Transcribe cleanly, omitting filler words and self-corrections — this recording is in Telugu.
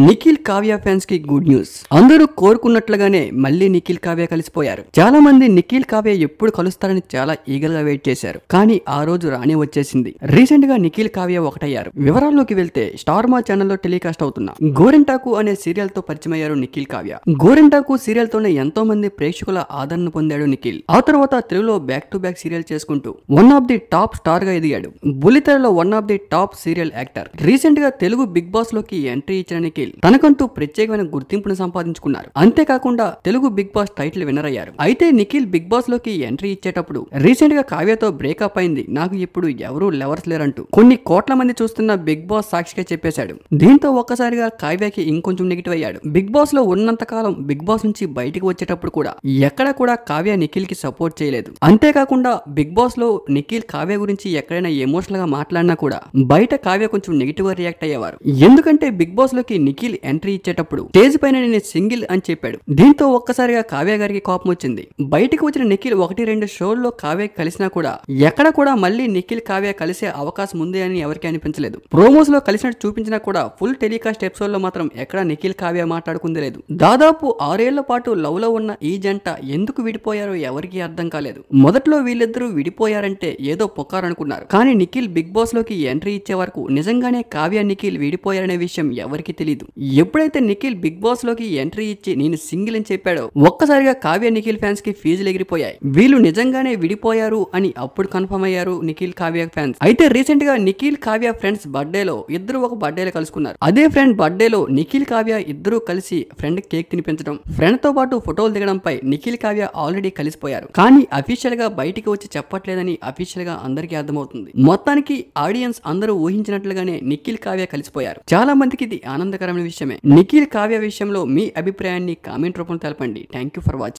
నిఖిల్ కావ్య ఫ్యాన్స్ కి గుడ్ న్యూస్. అందరూ కోరుకున్నట్లుగానే మళ్ళీ నిఖిల్ కావ్య కలిసిపోయారు. చాలా మంది నిఖిల్ కావ్య ఎప్పుడు కలుస్తారని చాలా ఈగర్ గా వెయిట్ చేశారు. కానీ ఆ రోజు రానే వచ్చేసింది. రీసెంట్ గా నిఖిల్ కావ్య ఒకటయ్యారు. వివరాల్లోకి వెళ్తే స్టార్ మా ఛానల్లో టెలికాస్ట్ అవుతున్న గోరింటాకు అనే సీరియల్ తో పరిచయమయ్యారు నిఖిల్ కావ్య. గోరింటాకు సీరియల్ తోనే ఎంతో మంది ప్రేక్షకుల ఆదరణ పొందాడు నిఖిల్. ఆ తర్వాత తెలుగులో బ్యాక్ టు బ్యాక్ సీరియల్ చేసుకుంటూ one of the top star గా ఎదిగాడు. బుల్లితెరలో one of the top serial actor. Recent గా తెలుగు బిగ్ బాస్ లోకి ఎంట్రీ ఇచ్చిన నిఖిల్ తనకంటూ ప్రత్యేకమైన గుర్తింపును సంపాదించుకున్నారు. అంతేకాకుండా Telugu big boss title winner అయ్యారు. అయితే నిఖిల్ బిగ్ బాస్ లోకి ఎంట్రీ ఇచ్చేటప్పుడు రీసెంట్ గా కావ్యతో బ్రేకప్ అయింది, నాకు ఇప్పుడు ఎవరూ లవర్స్ లేరంటూ కొన్ని కోట్ల మంది చూస్తున్న బిగ్ బాస్ సాక్షిగా చెప్పేశాడు. దీంతో ఒక్కసారిగా కావ్యకి ఇంకొంచెం నెగిటివ్ అయ్యాడు. బిగ్ బాస్ లో ఉన్నంత కాలం బిగ్ బాస్ నుంచి బయటికి వచ్చేటప్పుడు కూడా ఎక్కడ కూడా కావ్య నిఖిల్ కి సపోర్ట్ చేయలేదు. అంతేకాకుండా బిగ్ బాస్ లో నిఖిల్ కావ్య గురించి ఎక్కడైనా ఎమోషనల్ గా మాట్లాడినా కూడా బయట కావ్య కొంచెం నెగిటివ్ గా రియాక్ట్ అయ్యేవారు. ఎందుకంటే బిగ్ బాస్ లోకి నిఖిల్ ఎంట్రీ ఇచ్చేటప్పుడు స్టేజ్ పైన నేను సింగిల్ అని చెప్పాడు. దీంతో ఒక్కసారిగా కావ్య గారికి కోపం వచ్చింది. బయటికి వచ్చిన నిఖిల్ 1-2 షోల్లో కావ్య కలిసినా కూడా ఎక్కడ కూడా మళ్ళీ నిఖిల్ కావ్య కలిసే అవకాశం ఉంది అని ఎవరికి అనిపించలేదు. ప్రోమోస్ లో కలిసినట్టు చూపించినా కూడా ఫుల్ టెలికాస్ట్ ఎపిసోడ్ లో మాత్రం ఎక్కడ నిఖిల్ కావ్య మాట్లాడుకుంది లేదు. దాదాపు 6 ఏళ్ల పాటు లవ్ లో ఉన్న ఈ జంట ఎందుకు విడిపోయారో ఎవరికి అర్థం కాలేదు. మొదట్లో వీళ్ళిద్దరూ విడిపోయారంటే ఏదో పుకారనుకున్నారు. కానీ నిఖిల్ బిగ్ బాస్ లోకి ఎంట్రీ ఇచ్చే వరకు నిజంగానే కావ్య నిఖిల్ విడిపోయారనే విషయం ఎవరికి తెలియదు. ఎప్పుడైతే నిఖిల్ బిగ్ బాస్ లోకి ఎంట్రీ ఇచ్చి నేను సింగిల్ అని చెప్పాడో ఒక్కసారిగా కావ్య నిఖిల్ ఫ్యాన్స్ కి ఫీజులు ఎగిరిపోయాయి. వీళ్ళు నిజంగానే విడిపోయారు అని అప్పుడు కన్ఫర్మ్ అయ్యారు నిఖిల్ కావ్య ఫ్యాన్స్. అయితే రీసెంట్ గా నిఖిల్ కావ్య ఫ్రెండ్స్ బర్త్డేలో ఇద్దరు ఒక బర్త్డేలో కలుసుకున్నారు. అదే ఫ్రెండ్ బర్త్డేలో నిఖిల్ కావ్య ఇద్దరు కలిసి ఫ్రెండ్ కేక్ తినిపించడం, ఫ్రెండ్ తో పాటు ఫోటోలు దిగడంపై నిఖిల్ కావ్య ఆల్రెడీ కలిసిపోయారు. కానీ అఫీషియల్ గా బయటికి వచ్చి చెప్పట్లేదని అఫీషియల్ గా అందరికీ అర్థమవుతుంది. మొత్తానికి ఆడియన్స్ అందరూ ఊహించినట్లుగానే నిఖిల్ కావ్య కలిసిపోయారు. చాలా మందికి ఇది ఆనందకరమైన విషయమే. నిఖిల్ కావ్య విషయంలో మీ అభిప్రాయాన్ని కామెంట్ రూపంలో తెలపండి. Thank you for watching.